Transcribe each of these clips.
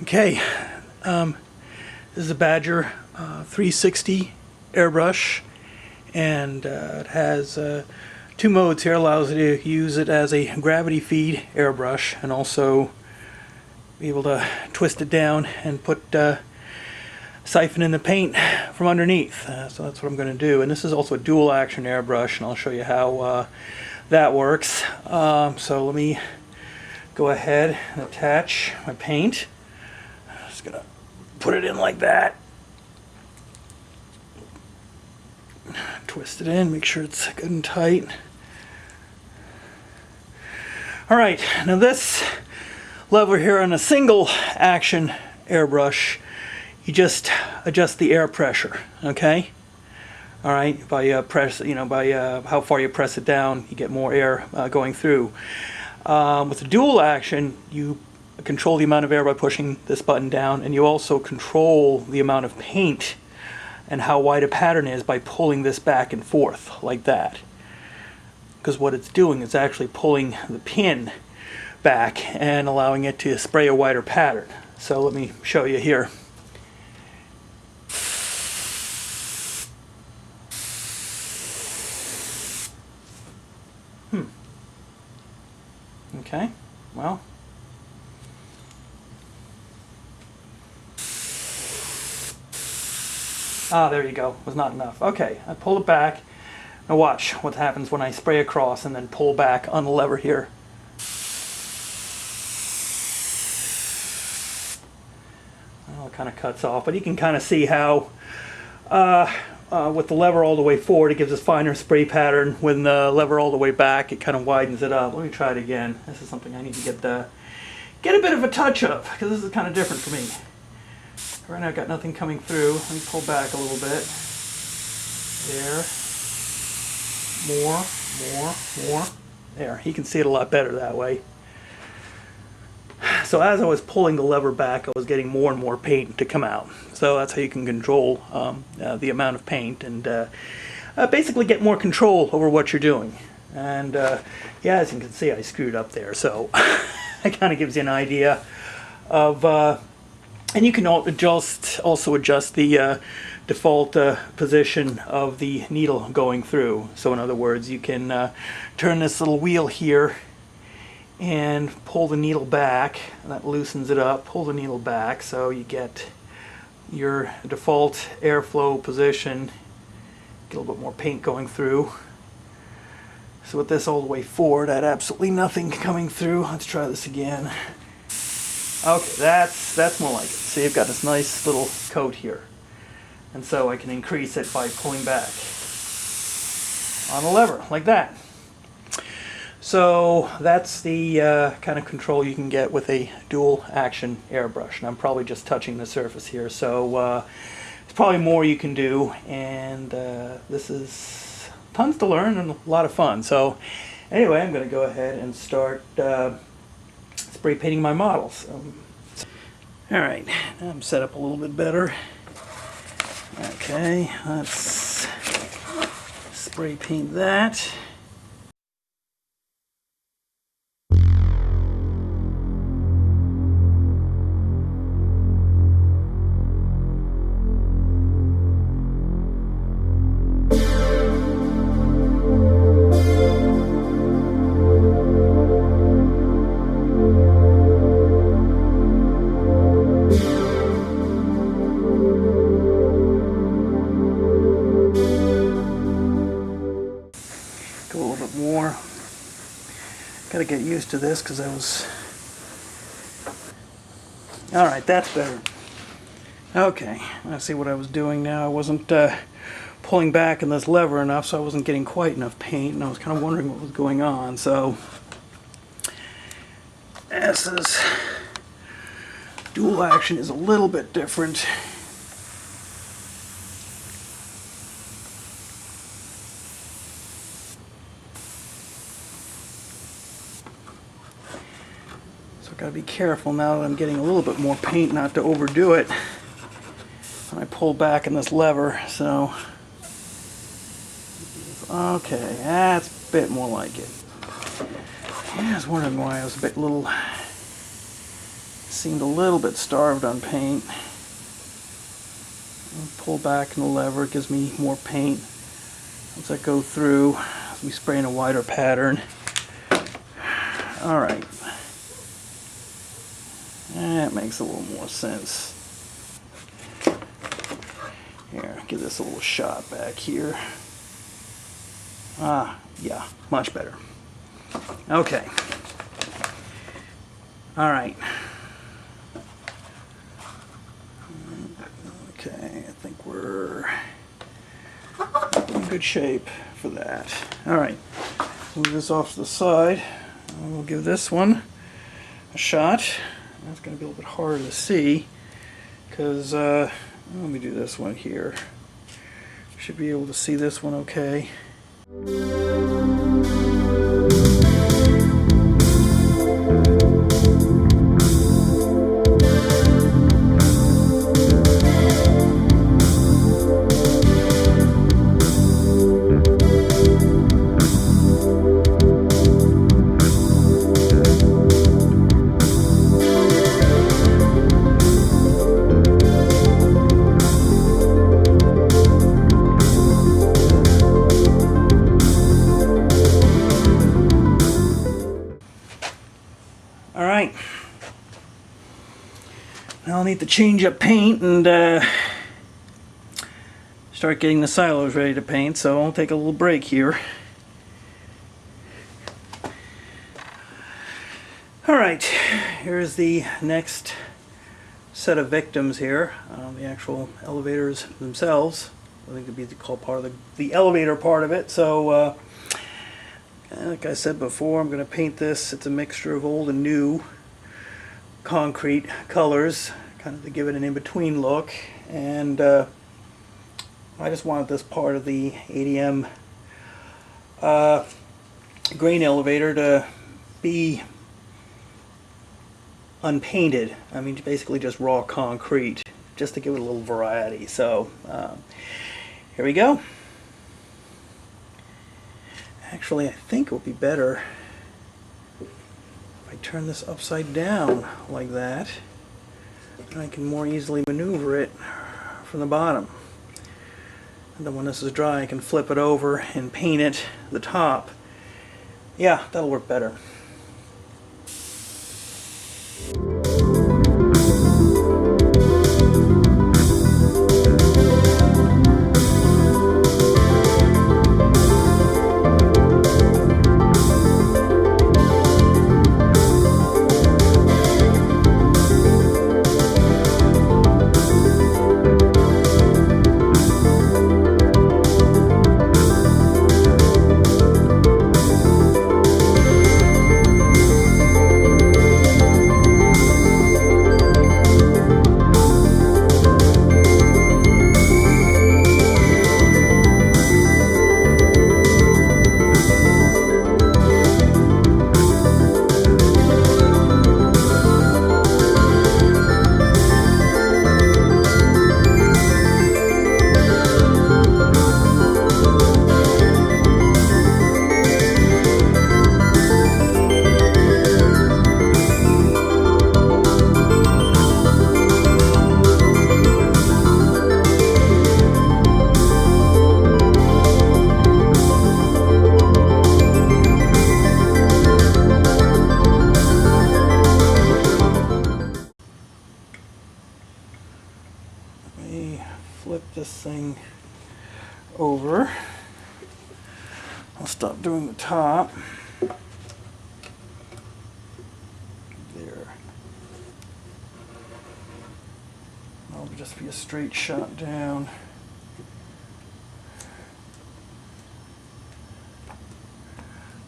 Okay, this is a Badger 360 airbrush, and it has two modes here. Allows you to use it as a gravity feed airbrush and also be able to twist it down and put siphon in the paint from underneath. So that's what I'm going to do. And this is also a dual action airbrush, and I'll show you how that works. So let me go ahead and attach my paint. I'm just going to put it in like that. Twist it in, make sure it's good and tight. Alright, now this lever here on a single action airbrush, you just adjust the air pressure, okay? Alright, by press, by how far you press it down, you get more air going through. With the dual action, you control the amount of air by pushing this button down, and you also control the amount of paint and how wide a pattern is by pulling this back and forth like that. Because what it's doing is actually pulling the pin back and allowing it to spray a wider pattern. So let me show you here. Okay, well. Ah, there you go. Was not enough. Okay, I pull it back. Now watch what happens when I spray across and then pull back on the lever here. Well, it kind of cuts off, but you can kind of see how with the lever all the way forward, it gives us finer spray pattern. When the lever all the way back, it kind of widens it up. Let me try it again. This is something I need to get a bit of a touch of, because this is kind of different for me. Right now I've got nothing coming through. Let me pull back a little bit. There. More. There. You can see it a lot better that way. So as I was pulling the lever back, I was getting more and more paint to come out. So that's how you can control the amount of paint and basically get more control over what you're doing. And yeah, as you can see, I screwed up there. So it kind of gives you an idea of... and you can also adjust the default position of the needle going through. So in other words, you can turn this little wheel here and pull the needle back. That loosens it up. Pull the needle back so you get your default airflow position. Get a little bit more paint going through. So with this all the way forward, I had absolutely nothing coming through. Let's try this again. Okay, that's more like it. See, I've got this nice little coat here. And so I can increase it by pulling back on the lever, like that. So that's the kind of control you can get with a dual action airbrush. And I'm probably just touching the surface here, so there's probably more you can do. And this is tons to learn and a lot of fun. So anyway, I'm going to go ahead and start spray painting my models. Alright, now I'm set up a little bit better. Okay, let's spray paint that. Go a little bit more. Gotta get used to this because I was... Alright, that's better. Okay, I see what I was doing now. I wasn't pulling back in this lever enough, so I wasn't getting quite enough paint, and I was kind of wondering what was going on. So this is... dual action is a little bit different. Got to be careful now that I'm getting a little bit more paint not to overdo it when I pull back in this lever. So okay, that's a bit more like it. Yeah, I was wondering why I was a little seemed a little bit starved on paint. I'll pull back in the lever, it gives me more paint. Once I go through, we spray in a wider pattern. Alright. That makes a little more sense. Here, give this a little shot back here. Ah, yeah, much better. Okay. Alright. Okay, I think we're in good shape for that. Alright, move this off to the side. And we'll give this one a shot. That's going to be a little bit harder to see because, let me do this one here. Should be able to see this one okay. Alright, now I'll need to change up paint and start getting the silos ready to paint, so I'll take a little break here. Alright, here's the next set of victims here, the actual elevators themselves. I think it'd be called part of the elevator part of it, so like I said before, I'm going to paint this. It's a mixture of old and new concrete colors, kind of to give it an in-between look. And I just wanted this part of the ADM grain elevator to be unpainted. I mean, basically just raw concrete, just to give it a little variety. So here we go. Actually, I think it would be better if I turn this upside down like that, and I can more easily maneuver it from the bottom. And then when this is dry, I can flip it over and paint it the top. Yeah, that'll work better. Flip this thing over. I'll stop doing the top. There. That'll just be a straight shot down.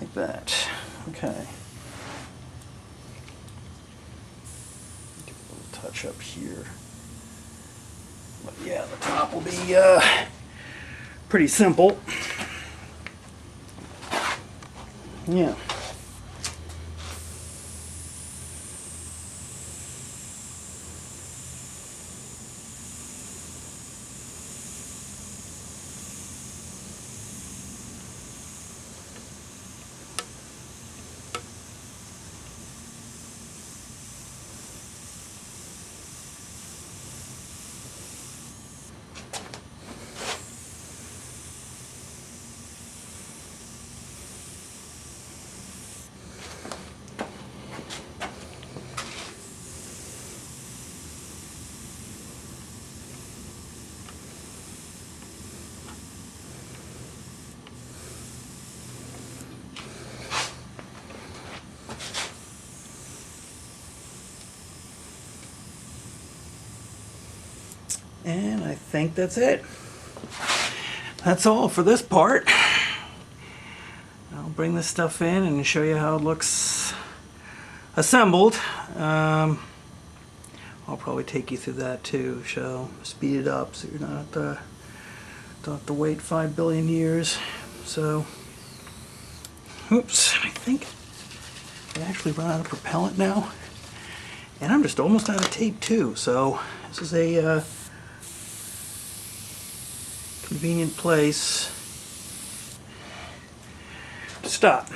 Like that. Okay. Give it a little touch up here. But yeah, the top will be pretty simple. Yeah. And I think that's it. That's all for this part. I'll bring this stuff in and show you how it looks assembled. I'll probably take you through that too, so speed it up so you're not don't have to wait 5 billion years. So, oops, I think I actually run out of propellant now, and I'm just almost out of tape too. So this is a convenient place to stop.